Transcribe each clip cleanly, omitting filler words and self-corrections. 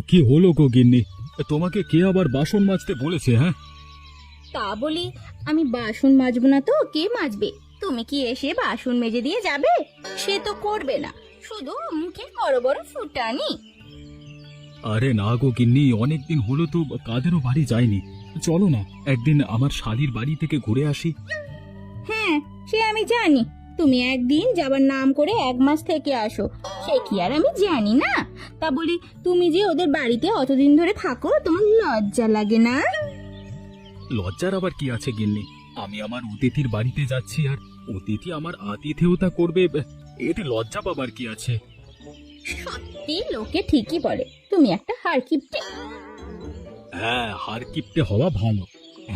কি হলো গো গিন্নি? তোমাকে কে আবার বাসন মাজতে বলেছে? হ্যাঁ, তা বলি আমি বাসন মাজবো না তো কে মাজবে? তুমি কি এসে বাসন মেজে দিয়ে যাবে? সে তো করবে না, শুধু মুখে বড় বড় ফুটানি। আরে না গো গিন্নি, অনেকদিন হলো তো কাদেরও বাড়ি যায়নি। চলো না একদিন আমার শালির বাড়ি থেকে ঘুরে আসি। হ্যাঁ, সে আমি জানি। তুমি একদিন যাবার নাম করে 1 মাস থেকে আসো, সে কি আর আমি জানি না? তা বলি তুমি যে ওদের বাড়িতে অতদিন ধরে থাকো, তোমার লজ্জা লাগে না? লজ্জার আবার কি আছে গিন্নি? আমি আমার অতিথির বাড়িতে যাচ্ছি, আর অতিথি আমার আতিথেয়তা করবে, এতে লজ্জা পাবার কি আছে? সত্যি লোকে ঠিকই বলে তুমি একটা হারকিপ্টে। হ্যাঁ, হার কিপটে হওয়া ভালো।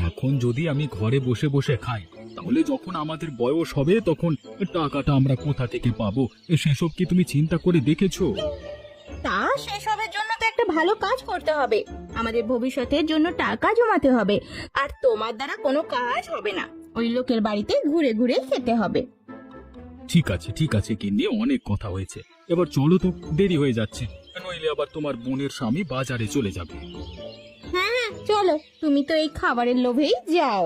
এখন যদি আমি ঘরে বসে বসে খাই, তাহলে যখন আমাদের বয়স হবে তখন টাকাটা আমরা কোথা থেকে পাবো? সেসব কি তুমি চিন্তা করে দেখেছো? তা সেসবের জন্য তো একটা ভালো কাজ করতে হবে, আমাদের ভবিষ্যতের জন্য টাকা জমাতে হবে। আর তোমার দ্বারা কোনো কাজ হবে না, ওই লোকের বাড়িতে ঘুরে ঘুরে খেতে হবে। ঠিক আছে ঠিক আছে গিন্নি, অনেক কথা হয়েছে, এবার চলো তো, দেরি হয়ে যাচ্ছে। নইলে আবার তোমার বোনের স্বামী বাজারে চলে যাবে। হ্যাঁ হ্যাঁ, চলো, তুমি তো এই খাবারের লোভেই যাও।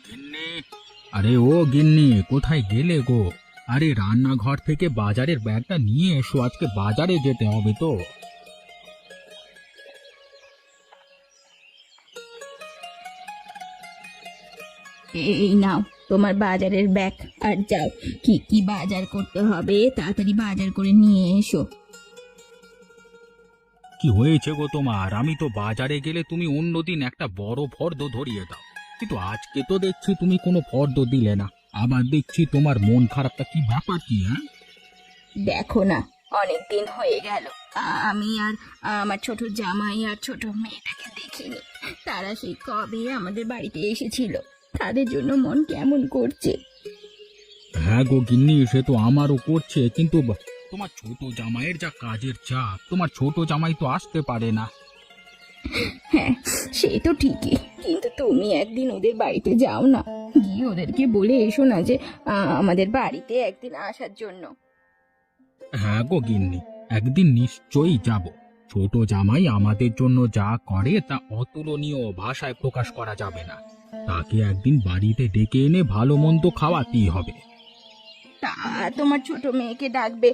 গিন্নি, আরে ও গিন্নি, কোথায় গেলে গো? আরে রান্নাঘর থেকে বাজারের ব্যাগটা নিয়ে এসো, আজকে বাজারে যেতে হবে তো। এই নাও তোমার বাজারের ব্যাগ, আর যাও, কি কি বাজার করতে হবে তাড়াতাড়ি বাজার করে নিয়ে এসো। কি হয়েছে গো তোমার? আমি তো বাজারে গেলে তুমি অন্যদিন একটা বড় ফর্দ ধরিয়ে দাও, কিন্তু আজকে তো দেখছি তুমি কোনো ফর্দ দিলে না। আবার দেখছি তোমার মন খারাপটা, কি ব্যাপার কি? হ্যাঁ, দেখো না, অনেক দিন হয়ে গেল আমি আর আমার ছোট জামাই আর ছোট মেয়েটাকে দেখিনি। তারা সেই কবে আমাদের বাড়িতে এসেছিল, তাদের জন্য মন কেমন করছে। হ্যাঁ গো গিন্নি, সে তো আমারও করছে, কিন্তু তোমার ছোট জামাইয়ের যা কাজের চাপ, তোমার ছোট জামাই তো আসতে পারে না। হ্যাঁ, সে তো ঠিকই, কিন্তু তুমি একদিন ওদের বাড়িতে যাও না, গিয়ে ওদেরকে বলে এসো না যে আমাদের বাড়িতে একদিন আসার জন্য। হ্যাঁ গো গিন্নি, একদিন নিশ্চয়ই যাব। ছোট জামাই আমাদের জন্য যা করে তা অতুলনীয়, ভাষায় প্রকাশ করা যাবে না। তাকে একদিন বাড়িতে ডেকে এনে ভালো মন্দ খাওয়াতেই হবে। তা তোমার ছোট মেয়েকে ডাকবে,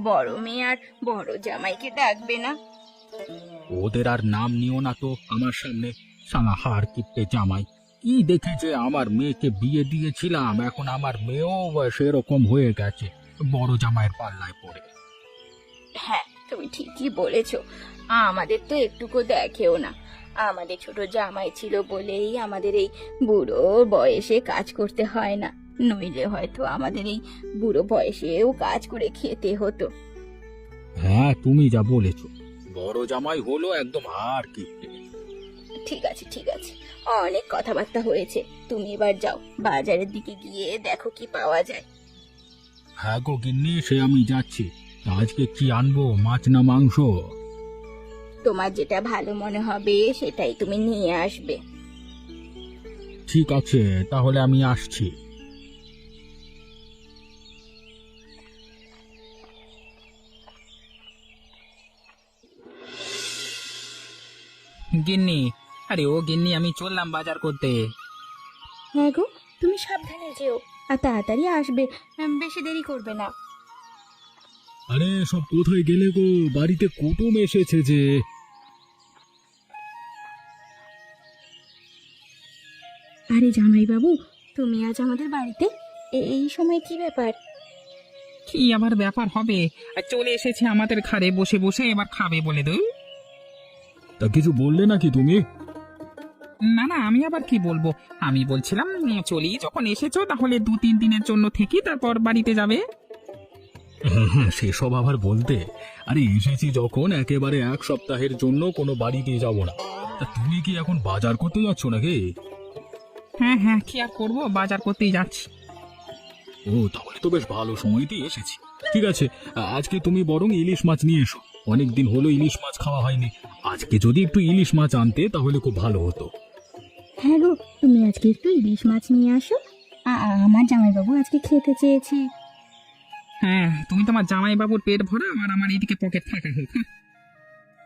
বড় মেয়ে আর বড় জামাইকে ডাকবে না? ওদের আর নাম নিও না তো আমার সামনে, সালা হার কিপ্টে জামাই। কি দেখেছে আমার মেয়েকে বিয়ে দিয়েছিলাম, এখন আমার মেয়েও সেরকম হয়ে গেছে, বড় জামাইয়ের পাল্লায় পড়ে। হ্যাঁ, তুমি ঠিকই বলেছো, আমাদের তো একটুকু দেখেও না। আমাদের ছোট জামাই ছিল বলেই আমাদের এই বুড়ো বয়সে কাজ করতে হয় না, নইলে হয়তো আমাদের এই বুড়ো বয়সেও কাজ করে খেতে হতো। হ্যাঁ, তুমি যা বলেছো, বড় জামাই হলো একদম হার কিপ্টে। ঠিক আছে ঠিক আছে, অনেক কথাবার্তা হয়েছে, তুমি এবার যাও, বাজারের দিকে গিয়ে দেখো কি পাওয়া যায়। হ্যাঁ গো গিন্নি, সে আমি যাচ্ছি। আজকে কি আনবো, মাছ না মাংস? তোমার যেটা ভালো মনে হবে সেটাই তুমি নিয়ে আসবে। ঠিক আছে, তাহলে আমি আসছি। গিন্নি, আরে ও গিন্নি, আমি চললাম বাজার করতে। হ্যাঁ গো, তুমি সাবধানে যেও আর তাড়াতাড়ি আসবে, বেশি দেরি করবে না। আরে সব কোথায় গেলে গো? বাড়িতে কুটুম এসেছে যে। আরে জামাই বাবু, তুমি আজ আমাদের বাড়িতে, এই সময় কি ব্যাপার? কি আবার ব্যাপার হবে? আর চলে এসেছে আমাদের ঘরে বসে বসে, এবার খাবে বলে দই। তা কিছু বললে নাকি তুমি? না না, আমি আবার কি বলবো, আমি বলছিলাম চলি, যখন এসেছো তাহলে 2-3 দিনের জন্য থেকে তারপর বাড়িতে যাবে। হ্যাঁ হ্যাঁ, সেসব আবার বলতে। আরে এসেছি যখন, একেবারে 1 সপ্তাহের জন্য কোনো বাড়িতে যাব না। তা তুমি কি এখন বাজার করতে যাচ্ছ নাকি? হ্যাঁ হ্যাঁ, কি আর করবো, বাজার করতেই যাচ্ছি। ও, তাহলে তো বেশ ভালো সময়তেই এসেছি। ঠিক আছে, আজকে তুমি বরং ইলিশ মাছ নিয়ে এসো, অনেকদিন হলো ইলিশ মাছ খাওয়া হয়নি। আজকে যদি একটু ইলিশ মাছ আনতে তাহলে খুব ভালো হতো। হ্যাঁ গো, তুমি আজকে একটু ইলিশ মাছ নিয়ে আসো, আমার জামাই বাবু আজকে খেতে চেয়েছে। হ্যাঁ, তুমি তোমার জামাইবাবুর পেট ভরাও আর আমার এইদিকে পকেট ফাঁকা হোক।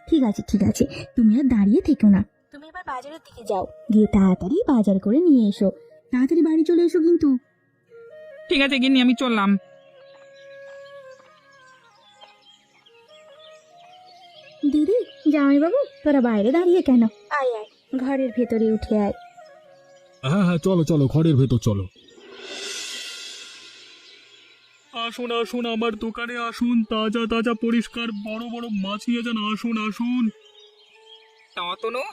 ঠিক আছে ঠিক আছে, তুমি আর দাঁড়িয়ে থেকো না, তুমি এবার বাজারের দিকে যাও, গিয়ে তাড়াতাড়ি বাজার করে নিয়ে এসো, তাড়াতাড়ি বাড়ি চলে এসো কিন্তু। ঠিক আছে গিন্নি, আমি চললাম। দিদি, জামাইবাবু, তোরা বাইরে দাঁড়িয়ে কেন? আয় আয়, ঘরের ভেতরে উঠে আয়। হ্যাঁ হ্যাঁ, চলো চলো, ঘরের ভেতর চলো। আসুন আসুন, আমার দোকানে আসুন, তাজা তাজা পরিষ্কার বড় বড় মাছ নিয়ে যান, আসুন আসুন। তা অতনু,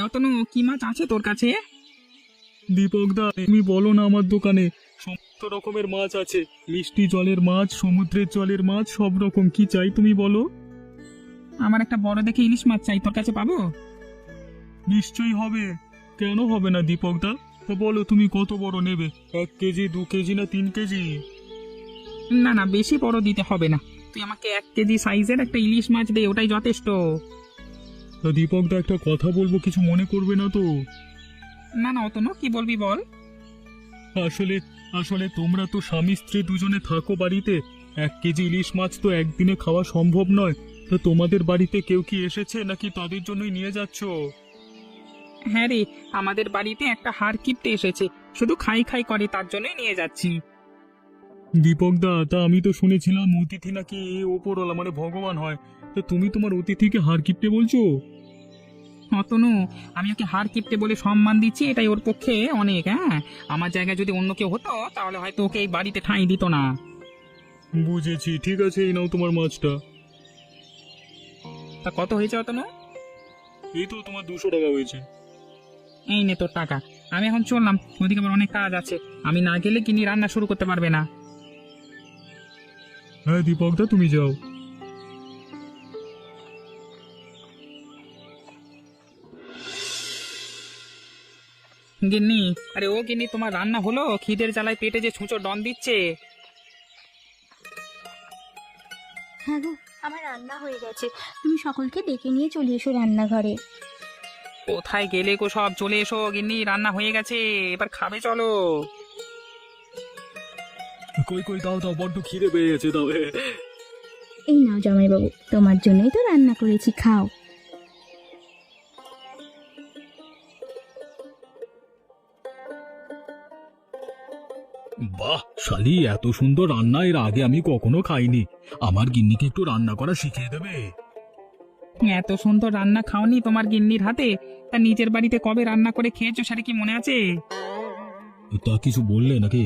অতনু, কি মাছ আছে তোর কাছে? দীপক দা, তুমি বলো না, আমার দোকানে সমস্ত রকমের মাছ আছে, মিষ্টি জলের মাছ, সমুদ্রের জলের মাছ, সব রকম। কি চাই তুমি বলো? আমার একটা বড় দেখে ইলিশ মাছ চাই, তোর কাছে পাবো? নিশ্চয়ই হবে, কেন হবে না দীপক দা। তা বলো তুমি কত বড় নেবে, 1 কেজি, 2 কেজি না 3 কেজি? না না, বেশি বড় দিতে হবে না, তুই আমাকে 1 কেজি সাইজের একটা ইলিশ মাছ দে, ওটাই যথেষ্ট। তা দীপক দা, একটা কথা বলবো, কিছু মনে করবে না তো? না না অতনু, কি বলবি বল। আসলে আসলে তোমরা তো স্বামী স্ত্রী দুজনে থাকো বাড়িতে, 1 কেজি ইলিশ মাছ তো একদিনে খাওয়া সম্ভব নয়। তো তোমাদের বাড়িতে কেউ কি এসেছে নাকি তাদের জন্যই নিয়ে যাচ্ছ? হ্যাঁ রে, আমাদের বাড়িতে একটা হাড় কিপটে এসেছে, শুধু খাই খাই করে, তার জন্যই নিয়ে যাচ্ছি। দীপক দা, তা আমি তো শুনেছিলাম অতিথি নাকি ওপরওয়ালা মানে ভগবান হয়, তা তুমি তোমার অতিথিকে হার কিপটে বলছো? অতনু, আমি ওকে হাড় কিপটে বলে সম্মান দিচ্ছি, এটাই ওর পক্ষে অনেক। হ্যাঁ, আমার জায়গায় যদি অন্য কেউ হতো তাহলে হয়তো ওকে এই বাড়িতে ঠাঁই দিত না। বুঝেছি, ঠিক আছে, এই নাও তোমার মাছটা। তা কত হয়েছে অতনু? এই তো তোমার 200 টাকা হয়েছে। এই নে তোর টাকা, আমি এখন চললাম, ওদিকে আমার অনেক কাজ আছে, আমি না গেলে কিনি রান্না শুরু করতে পারবে না। হ্যাঁ দীপক দা, তুমি যাও। গিন্নি, আরে ও গিন্নি, তোমার রান্না হলো? খিদের জ্বালায় পেটে যে ছুঁচো ডন দিচ্ছে। হ্যাঁ গো, আমার রান্না হয়ে গেছে, তুমি সকলকে ডেকে নিয়ে চলে এসো রান্নাঘরে। কোথায় গেলে গো সব? চলে এসো গিন্নি, রান্না হয়ে গেছে, এবার খাবে চলো। কই কই, দাও দাও, বড্ড খিদে পেয়ে গেছে, দাও। এই নাও জামাইবাবু, তোমার জন্যই তো রান্না করেছি, খাও। বাহ শালি, এত সুন্দর রান্না এর আগে আমি কখনো খাইনি। আমার গিন্নিকে একটু রান্না করা শিখিয়ে দেবে? এত সুন্দর রান্না খাওনি তোমার গিন্নির হাতে? তা নিজের বাড়িতে কবে রান্না করে খেয়েছো সেটা কি মনে আছে? তা কিছু বললে নাকি?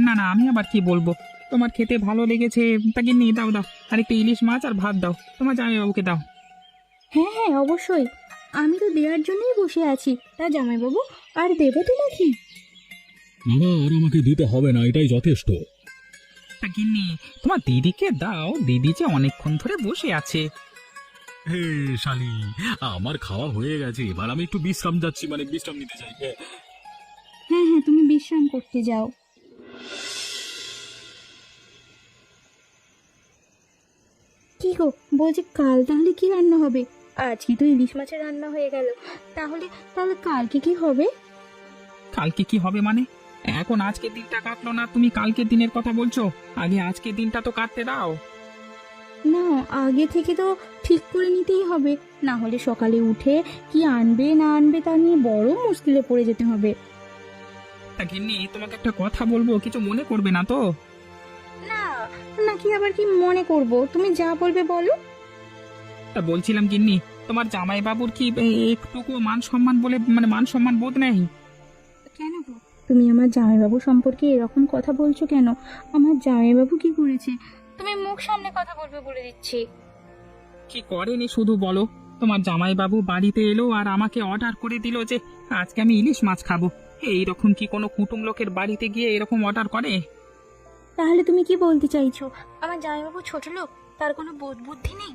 না না, আমি আবার কি বলবো, তোমার খেতে ভালো লেগেছে। তা গিন্নি, দাও দাও, আর একটু ইলিশ মাছ আর ভাত দাও, তোমার জামাইবাবুকে দাও। হ্যাঁ হ্যাঁ, অবশ্যই, আমি তো দেওয়ার জন্যই বসে আছি। তা জামাইবাবু, আর দেবো তোমাকে? না, আর আমাকে দিতে হবে না, এটাই যথেষ্ট। তা গিন্নি, তোমার দিদিকে দাও, দিদি যে অনেকক্ষণ ধরে বসে আছে। হে শালি, আমার খাওয়া হয়ে গেছে, এবার আমি একটু বিশ্রাম যাচ্ছি, মানে বিশ্রাম নিতে চাই। হ্যাঁ হ্যাঁ, তুমি বিশ্রাম করতে যাও। কি গো, বলছি কাল তাহলে কি রান্না হবে? আজকে তো ইলিশ মাছের রান্না হয়ে গেল, তাহলে তাহলে কালকে কি হবে? কালকে কি হবে মানে? এখন আজকের দিনটা কাটলো না, তুমি কালকের দিনের কথা বলছো? আগে আজকের দিনটা তো কাটতে দাও। না, আগে থেকে তো ঠিক করে নিতেই হবে, না হলে সকালে উঠে কি আনবে না আনবে তা নিয়ে বড় মুশকিলে পড়ে যেতে হবে। তা গিন্নি, তোমাকে একটা কথা বলবো, কিছু মনে করবে না তো? না, নাকি আবার কি মনে করব, তুমি যা বলবে বলো। তা বলছিলাম গিন্নি, তোমার জামাইবাবুর কি একটুকু মান সম্মান বলে মানে মান সম্মান বোধ নেই? কেন গো, তুমি আমার জামাইবাবু সম্পর্কে এরকম কথা বলছো কেন? আমার জামাইবাবু কি করেছে? তুমি মুখ সামনে কথা বলবে বলে দিচ্ছি। কি করেনি শুধু বলো? তোমার জামাইবাবু বাড়িতে এলো আর আমাকে অর্ডার করে দিল যে আজকে আমি ইলিশ মাছ খাবো। এইরকম কি কোনো কুটুম লোকের বাড়িতে গিয়ে এরকম অর্ডার করে? তাহলে তুমি কি বলতে চাইছো, আমার জামাইবাবু ছোট লোক, তার কোনো বোধ বুদ্ধি নেই?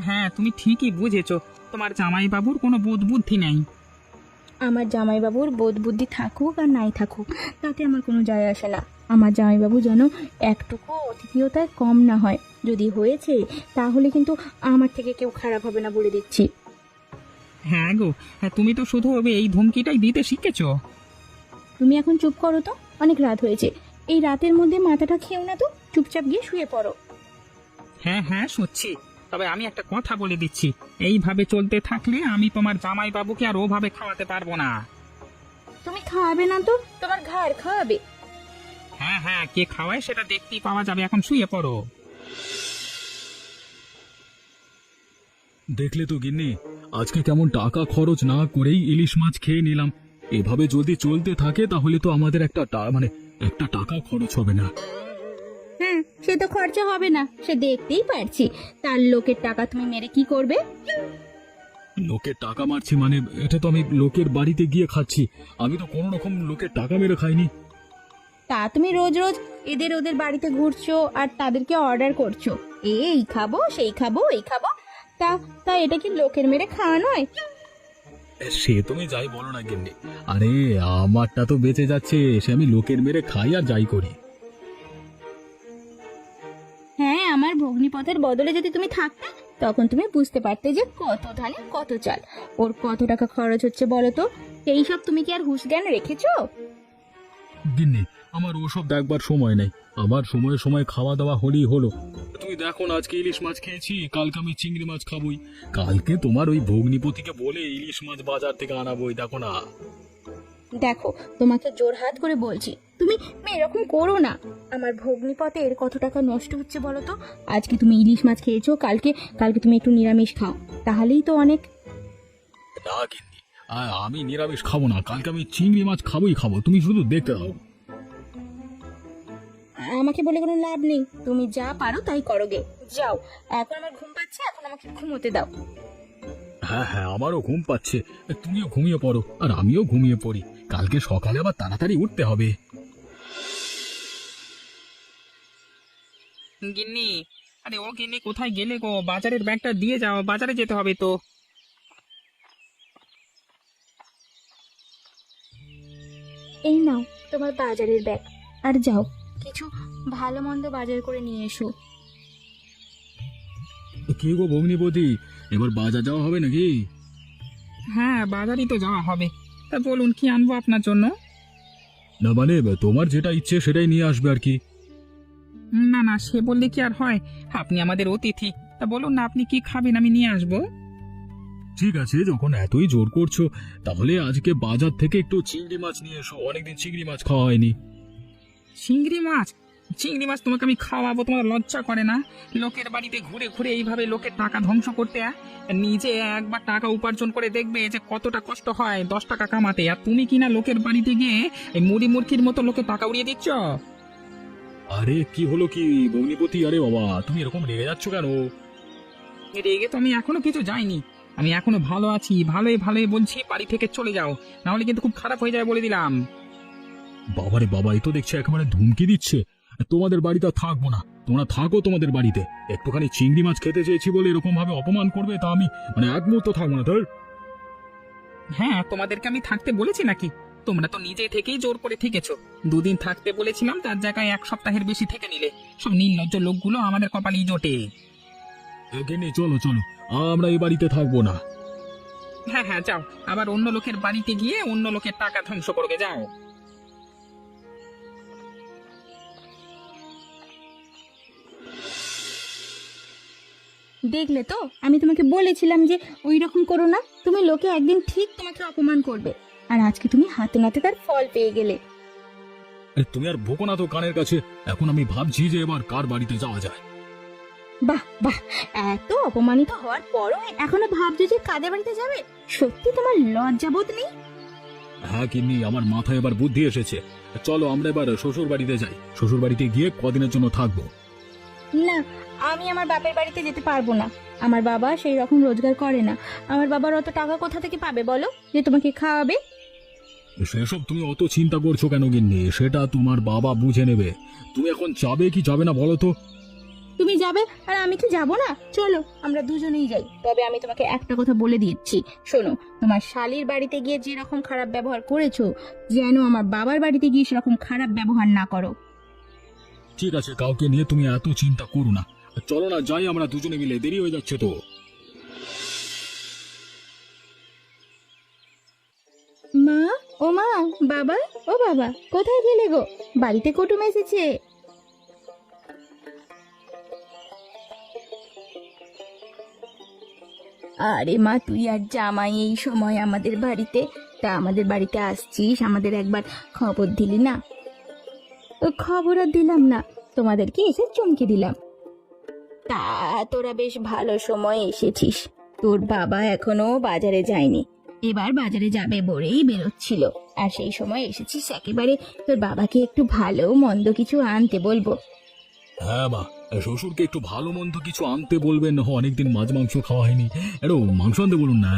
হ্যাঁ, তুমি ঠিকই বুঝেছো, তোমার জামাইবাবুর কোনো বোধ বুদ্ধি নেই। আমার জামাইবাবুর বোধ বুদ্ধি থাকুক আর নাই থাকুক, তাতে আমার কোনো যায় আসে না। আমার জামাইবাবু যেন একটুকু অতিথিয়তায় কম না হয়, যদি হয়েছে তাহলে কিন্তু আমার থেকে কেউ খারাপ হবে না বলে দিচ্ছি। হ্যাঁ গো, হ্যাঁ, তুমি তো শুধু এই ধমকিটাই দিতে শিখেছো। তুমি এখন চুপ করো তো, অনেক রাত হয়েছে, এই রাতের মধ্যে মাথাটা খেও না তো, চুপচাপ গিয়ে শুয়ে পড়ো। হ্যাঁ হ্যাঁ শুনছি, তবে আমি একটা কথা বলে দিচ্ছি, এইভাবে চলতে থাকলে আমি তোমার জামাই বাবুকে আর ওভাবে খাওয়াতে পারবো না। তুমি খাওয়াবে না তো তোমার ঘাড় খাওয়াবে। হ্যাঁ হ্যাঁ, কে খাওয়ায় সেটা দেখতেই পাওয়া যাবে, এখন শুয়ে পড়ো। দেখলে তো গিন্নি, আজকে কেমন টাকা খরচ না করেই ইলিশ মাছ খেয়ে নিলাম। এভাবে যদি চলতে থাকে তাহলে তো আমাদের একটা টাকা খরচ হবে না। হ্যাঁ, সে তো খরচা হবে না, সে দেখতেই পারছি। তার লোকের টাকা তুমি মেরে কি করবে? লোকের টাকা মারছি মানে? এটা তো আমি লোকের বাড়িতে গিয়ে খাচ্ছি, আমি তো কোনো রকম লোকের টাকা মেরে খাইনি। তা তুমি রোজ রোজ এদের ওদের বাড়িতে ঘুরছো আর তাদেরকে অর্ডার করছো, এই খাবো সেই খাবো এই খাবো, তা তা এটা কি লোকের মেরে খাওয়া নয়? সে তুমি যাই বলো না গিন্নি, আরে আমারটা তো বেঁচে যাচ্ছে, সে আমি লোকের মেরে খাই আর যাই করি। হ্যাঁ, আমার ভগ্নিপথের বদলে যদি তুমি থাকতে, তখন তুমি বুঝতে পারতে যে কত ধানে কত চাল, ওর কত টাকা খরচ হচ্ছে বলো তো। এই সব তুমি কি আর হুঁশ জ্ঞান রেখেছো? গিন্নি, আমার ওসব দেখবার সময় নেই, আমার সময়ে সময় খাওয়া দাওয়া হলেই হলো। তুমি দেখো না, আজকে ইলিশ মাছ খেয়েছি, কালকে আমি চিংড়ি মাছ খাবোই, কালকে তোমার ওই ভগ্নিপতিকে বলে ইলিশ মাছ বাজার থেকে আনাবোই, দেখো না। দেখো, তোমাকে জোরহাত করে বলছি, তুমি এরকম করো না। আমার ভগ্নিপথের কত টাকা নষ্ট হচ্ছে বলো তো। আজকে তুমি ইলিশ মাছ খেয়েছো, কালকে কালকে তুমি একটু নিরামিষ খাও, তাহলেই তো অনেক। না গিন্নি, আমি নিরামিষ খাবো না, কালকে আমি চিংড়ি মাছ খাবোই খাবো, তুমি শুধু দেখতে দাও। আমাকে বলে কোনো লাভ নেই, তুমি যা পারো তাই করো গে। যাও, এখন আমার ঘুম পাচ্ছে, এখন আমাকে ঘুমোতে দাও। হ্যাঁ হ্যাঁ, আমারও ঘুম পাচ্ছে, তুমিও ঘুমিয়ে পড়ো আর আমিও ঘুমিয়ে পড়ি, কালকে সকালে আবার তাড়াতাড়ি উঠতে হবে। গিন্নি, আরে ও গিন্নি, কোথায় গেলে গো? বাজারের ব্যাগটা দিয়ে যাও, বাজারে যেতে হবে তো। এই নাও তোমার বাজারের ব্যাগ, আর যাও কিছু ভালো মন্দ বাজার করে নিয়ে এসো। কি গো ভগ্নিপতি, এবার বাজার যাওয়া হবে নাকি? হ্যাঁ, বাজারই তো যাওয়া হবে। তা বলুন, কি আনবো আপনার জন্য? না মানে তোমার যেটা ইচ্ছে সেটাই নিয়ে আসবে আর কি। না না, সে বললে কি আর হয়, আপনি আমাদের অতিথি। তা বলুন না, আপনি কি খাবেন, আমি নিয়ে আসবো। ঠিক আছে, যখন এতই জোর করছো তাহলে আজকে বাজার থেকে একটু চিংড়ি মাছ নিয়ে এসো, অনেকদিন চিংড়ি মাছ খাওয়া হয়নি। চিংড়ি মাছ? চিংড়ি মাছ তোমাকে আমি খাওয়াবো? তোমার লজ্জা করে না? লোকের বাড়িতে ঘুরে ঘুরে এইভাবে লোকের টাকা ধ্বংস করতে? নিজে একবার টাকা উপার্জন করে দেখবে যে কতটা কষ্ট হয় 10 টাকা কামাতে, আর তুমি কিনা লোকের বাড়িতে গিয়ে এই মুড়ি মুরগির মতো লোকের টাকা উড়িয়ে দিচ্ছ। আরে কি হলো কি ভগ্নিপতি, আরে বাবা তুমি এরকম রেগে যাচ্ছ কেন? রেগে তো আমি এখনো কিছু যাইনি, আমি এখনো ভালো আছি, ভালোই ভালোই বলছি বাড়ি থেকে চলে যাও, না হলে কিন্তু খুব খারাপ হয়ে যায় বলে দিলাম। বাবারে বাবা, এই তো দেখছি একেবারে ধুমকি দিচ্ছে, তোমাদের বাড়িতে আর থাকবো না, তোমরা থাকো তোমাদের বাড়িতে, একটুখানি চিংড়ি মাছ খেতে চেয়েছি বলে এরকম ভাবে অপমান করবে, তা আমি এক মুহূর্ত থাকবো না। ধর, হ্যাঁ, তোমাদেরকে আমি থাকতে বলেছি নাকি? তোমরা তো নিজে থেকেই জোর করে থেকেছো। 2 দিন থাকতে বলেছিলাম, তার জায়গায় 1 সপ্তাহের বেশি থেকে নিলে। সব নির্লজ্জ লোকগুলো আমাদের কপালেই জোটে। এখানে চলো চলো, আমরা এই বাড়িতে থাকবো না। হ্যাঁ হ্যাঁ, যাও, আবার অন্য লোকের বাড়িতে গিয়ে অন্য লোকের টাকা ধ্বংস করবে, যাও। দেখলে তো, আমি তোমাকে বলেছিলাম যে ওই রকম করো না, তুমি লোকে একদিন ঠিক তোমাকে অপমান করবে, আর আজকে তুমি হাতে নাতে তার ফল পেয়ে গেলে। তুমি আর ভোকো না তো কানের কাছে, এখন আমি ভাবছি যে এবার কার বাড়িতে যাওয়া যায়। বাহ বাহ, এত অপমানিত হওয়ার পরও এখনো ভাবছো যে কাদের বাড়িতে যাবে? সত্যি তোমার লজ্জাবোধ নেই? হ্যাঁ কিন্নি, আমার মাথায় এবার বুদ্ধি এসেছে, চলো আমরা এবার শ্বশুর বাড়িতে যাই, শ্বশুর বাড়িতে গিয়ে কদিনের জন্য থাকবো। না, আমি আমার বাপের বাড়িতে যেতে পারবো না। আমার বাবা সেই রকম রোজগার করে না, আমার বাবার অত টাকা কোথা থেকে পাবে বলো যে তোমাকে খাওয়াবে? সেসব তুমি অত চিন্তা করছো কেন গিন্নি, সেটা তোমার বাবা বুঝে নেবে। তুমি এখন যাবে কি যাবে না বলো তো? তুমি যাবে আর আমি কি যাব না? চলো আমরা দুজনেই যাই। তবে আমি তোমাকে একটা কথা বলে দিচ্ছি, শোনো, তোমার শালির বাড়িতে গিয়ে যেরকম খারাপ ব্যবহার করেছো, যেন আমার বাবার বাড়িতে গিয়ে সেরকম খারাপ ব্যবহার না করো। ঠিক আছে, কাউকে নিয়ে তুমি এত চিন্তা করো না, চলো না যাই আমরা দুজনে মিলে, দেরি হয়ে যাচ্ছে তো। মা, ও ও মা, বাবা, ও বাবা, কোথায় গেলে গো? বাড়িতে কুটুম এসেছে। আরে মা, তুই আর জামাই এই সময় আমাদের বাড়িতে? তা আমাদের বাড়িতে আসছিস, আমাদের একবার খবর দিলি না? ও খবর আর দিলাম না, তোমাদেরকে এসে চমকে দিলাম। তা তোরা বেশ ভালো সময় এসেছিস। তোর বাবা এখনো বাজারে যায়নি, এবার বাজারে যাবে বলেই বেরোচ্ছিল, আর সেই সময় এসেছিস একেবারে তোর বাবাকে একটু ভালো মন্দ কিছু আনতে বলবো। হ্যাঁ মা, শ্বশুরকে একটু ভালো মন্দ কিছু আনতে বলবেন, অনেকদিন মাছ মাংস খাওয়া হয়নি, একটু মাংস আনতে বলুন না।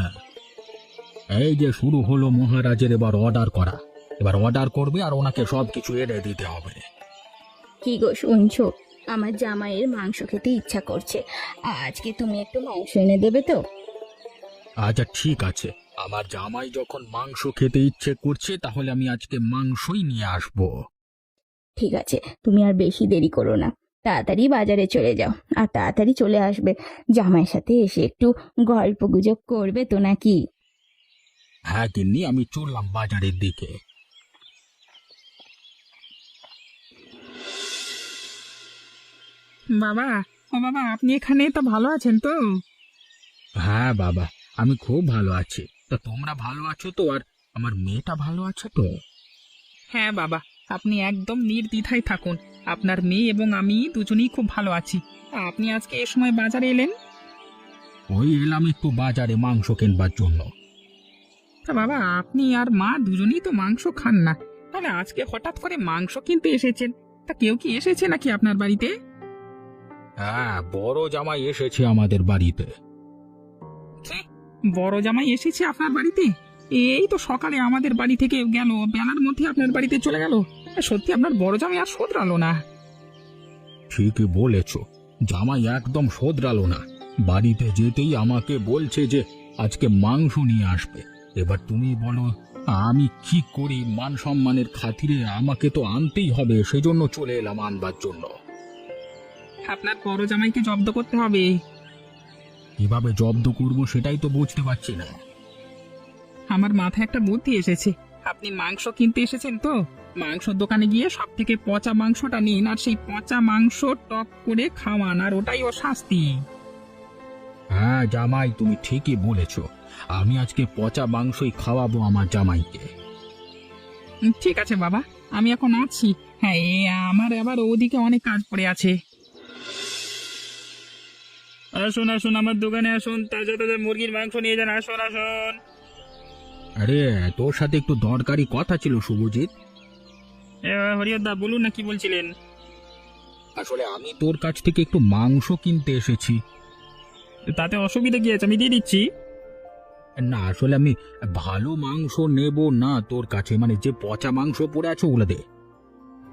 এই যে শুরু হলো মহারাজের এবার অর্ডার করা, এবার অর্ডার করবে আর ওনাকে সব কিছু এনে দিতে হবে। কি গো শুনছো, আমার জামাইয়ের মাংস খেতে ইচ্ছা করছে, আজকে তুমি একটু মাংস এনে দেবে তো? আচ্ছা ঠিক আছে, আমার জামাই যখন মাংস খেতে ইচ্ছে করছে তাহলে আমি আজকে মাংসই নিয়ে আসবো। ঠিক আছে, তুমি আর বেশি দেরি করো না, তাড়াতাড়ি বাজারে চলে যাও আর তাড়াতাড়ি চলে আসবে। জামাইয়ের সাথে এসে একটু গল্প গুজব করবে তো নাকি? হ্যাঁ গিন্নি, আমি চললাম বাজারের দিকে। বাবা, ও বাবা, আপনি এখানে তো ভালো আছেন তো? হ্যাঁ বাবা, আমি খুব ভালো আছি। তা তোমরা ভালো আছো তো? আর আমার মেয়েটা ভালো আছে তো? হ্যাঁ বাবা, আপনি একদম নির্দ্বিধায় থাকুন, আপনার মেয়ে এবং আমি দুজনেই খুব ভালো আছি। আপনি আজকে এ সময় বাজারে এলেন? ওই এলাম একটু বাজারে মাংস কিনবার জন্য। তা বাবা, আপনি আর মা দুজনেই তো মাংস খান না, তাহলে আজকে হঠাৎ করে মাংস কিনতে এসেছেন? তা কেউ কি এসেছে নাকি আপনার বাড়িতে? হ্যাঁ, বড় জামাই এসেছে আমাদের বাড়িতে। কি? বড় জামাই এসেছে আপনার বাড়িতে? এই তো সকালে আমাদের বাড়ি থেকে গেল, বেলার মধ্যে আপনার বাড়িতে চলে গেল। সত্যি আপনার বড় জামাই আর শোধরালো না। ঠিকই বলেছ, জামাই একদম শোধরালো না। বাড়িতে যেতেই আমাকে বলছে যে আজকে মাংস নিয়ে আসবে। এবার তুমি বলো আমি কি করি? মান সম্মানের খাতিরে আমাকে তো আনতেই হবে, সেজন্য চলে এলাম আনবার জন্য। আপনার বড় জামাইকে জব্দ করতে হবে। কিভাবে জব্দ করব সেটাই তো বুঝতে পারছি না। আমার মাথায় একটা বুদ্ধি এসেছে। আপনি মাংস কিনতে এসেছেন তো, মাংসর দোকানে গিয়ে সব থেকে পচা মাংসটা নিন, আর সেই পচা মাংস টক করে খাওয়ান, আর ওটাই ও শাস্তি। হ্যাঁ জামাই, তুমি ঠিকই বলেছ, আমি আজকে পচা মাংসই খাওয়াবো আমার জামাইকে। ঠিক আছে বাবা, আমি এখন আছি। হ্যাঁ, আমার আবার ওদিকে অনেক কাজ পড়ে আছে। আসুন আসুন, আমার দোকানে আসুন, তাজা তাজা মুরগির মাংস নিয়ে যান, আসুন আসুন। আরে তোর সাথে একটু দরকারি কথা ছিল শুভজিৎ। হরিহরদা, বলুন না, কি বলছিলেন? আসলে আমি তোর কাছ থেকে একটু মাংস কিনতে এসেছি। তাতে অসুবিধা কি আছে, আমি দিয়ে দিচ্ছি। না আসলে আমি ভালো মাংস নেব না তোর কাছে, মানে যে পচা মাংস পড়ে আছে ওগুলো দে।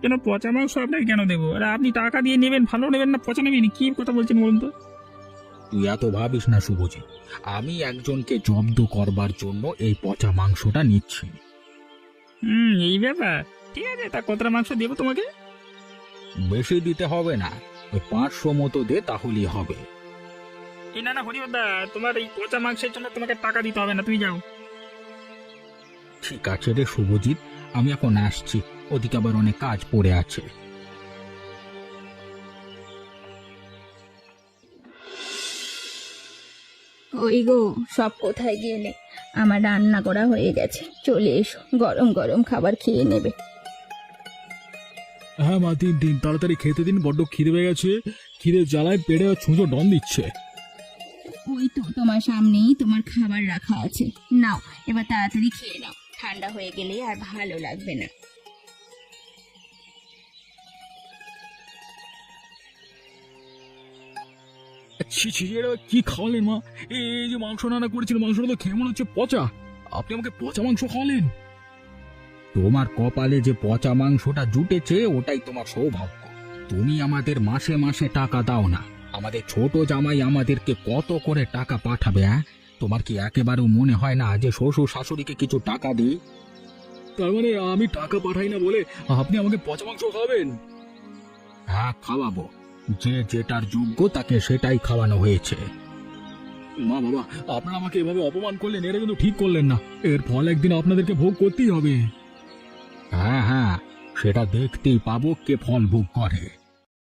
কেন পচা মাংস আপনাকে কেন দেবো? আরে আপনি টাকা দিয়ে নেবেন, ভালো নেবেন না পচা নেবেন? কি কথা বলছেন বলুন তো? তুই এত ভাবিস না শুভজিৎ, আমি একজনকে জব্দ করবার জন্য এই পচা মাংসটা নিচ্ছি। এই ব্যাপার? ঠিক আছে, তা কতটা মাংস দেবো তোমাকে? বেশি দিতে হবে না, ওই 500 মতো দে তাহলেই হবে। এই না না হরিহরদা, তোমার এই পচা মাংসের জন্য তোমাকে টাকা দিতে হবে না, তুমি যাও। ঠিক আছে রে শুভজিৎ, আমি এখন আসছি, ওদিকে আবার অনেক কাজ পড়ে আছে। ওই গো, সব কোথায় গেলে? আমার রান্না করা হয়ে গেছে, চলে এসো, গরম গরম খাবার খেয়ে নেবে। হ্যাঁ মা, দিন দিন, তাড়াতাড়ি খেতে দিন, বড্ড খিদে পেয়ে গেছে। খিদে জ্বালায় পেটে ছুঁচো ডন দিচ্ছে। ওই তো তোমার সামনেই তোমার খাবার রাখা আছে, নাও এবার তাড়াতাড়ি খেয়ে নাও, ঠান্ডা হয়ে গেলে আর ভালো লাগবে না। ছি ছি, এটা কি খাওয়ালেন মা? এই যে মাংস রান্না করেছিল, মাংসটা তো খেয়ে মনে হচ্ছে পচা। আপনি আমাকে পচা মাংস খাওয়ালেন? তোমার কপালে যে পচা মাংসটা জুটেছে ওটাই তোমার সৌভাগ্য। তুমি আমাদের মাসে মাসে টাকা দাও না, আমাদের ছোট জামাই আমাদেরকে কত করে টাকা পাঠাবে? তোমার কি একেবারেও মনে হয় না যে শ্বশুর শাশুড়িকে কিছু টাকা দিই? তার মানে আমি টাকা পাঠাই না বলে আপনি আমাকে পচা মাংস খাওয়াবেন? হ্যাঁ খাওয়াবো, যে যেটার যোগ্য তাকে সেটাই খাওয়ানো হয়েছে। মা বাবা, আপনারা আমাকে এভাবে অপমান করলেন, এটা কিন্তু ঠিক করলেন না। এর ফল একদিন আপনাদেরকে ভোগ করতেই হবে। হ্যাঁ হ্যাঁ, সেটা দেখতেই পাবো কে ফল ভোগ করে।